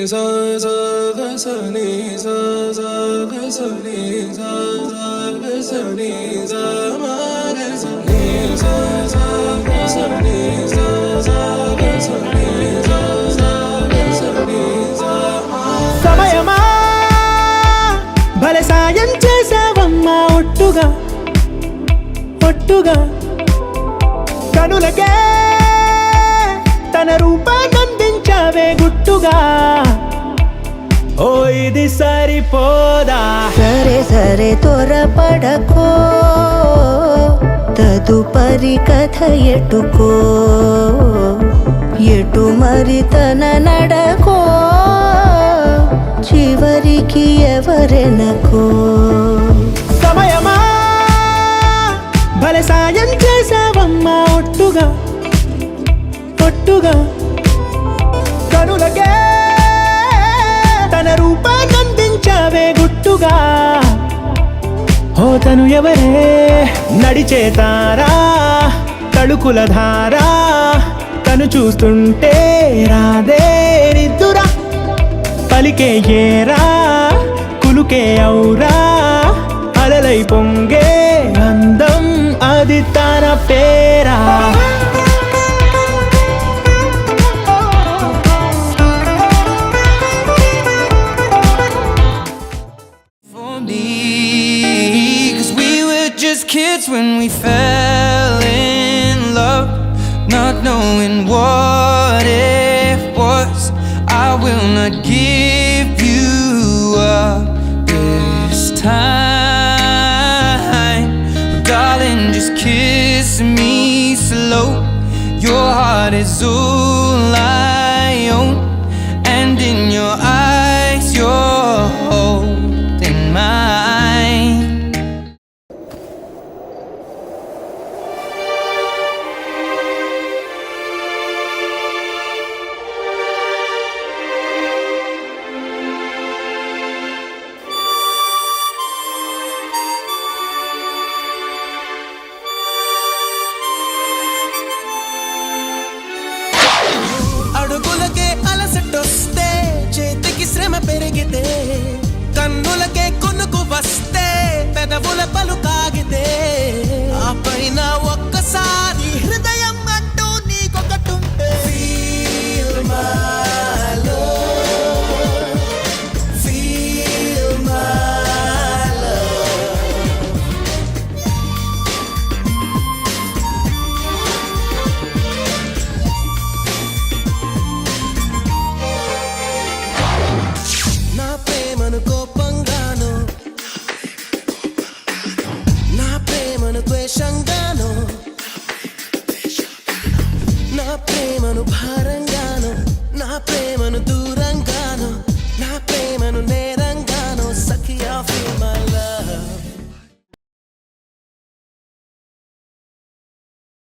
sa sa ga sa ni sa sa ga sa ni sa sa ga sa ni sa ma ga sa ni sa sa ga sa ni sa sa ga sa ni sa sa ga sa ni sa ma సమయమా భలే సాయం చేసావమ్మా ఒట్టుగా ఒట్టుగా కనులకే తన రూపాన్నందించావే గుట్టుగా ఓ ఇది సరిపోదా సరే సరే త్వరపడకో తదుపరి కథ ఎటుకో ఎటు మరి తన నడకో చివరికి ఎవరెనకో సమయమా భలే సాయం చేసావమ్మా ఒట్టుగా ఒట్టుగా కనులకే తన రూపాన్నందించావే గుట్టుగా ఓ తను ఎవరే నడిచే తారా తళుకుల ధారా తను చూస్తుంటే రాదే నిద్దురా పలికే ఏరా కులుకే ఔరా అలలై పొంగే అందం అది తన పేరా Kids when we fell in love, not knowing what it was. I will not give you up this time, darling, just kiss me slow. Your heart is all I own, and in your eyes you're holding mine. అడుగులకే అలసటొస్తే చేతికి శ్రమ పెరిగితే కన్నులకే కొనుకు వస్తే పెదవుల పలుకాగితే ఆ పైన ఒక్కసారి హృదయం అంటూ నీకొకటుంటే Feel my love, feel my love. నా ప్రేమను కోపంగాను నా ప్రేమను ద్వేషంగాను నా ప్రేమను భారంగాను నా ప్రేమను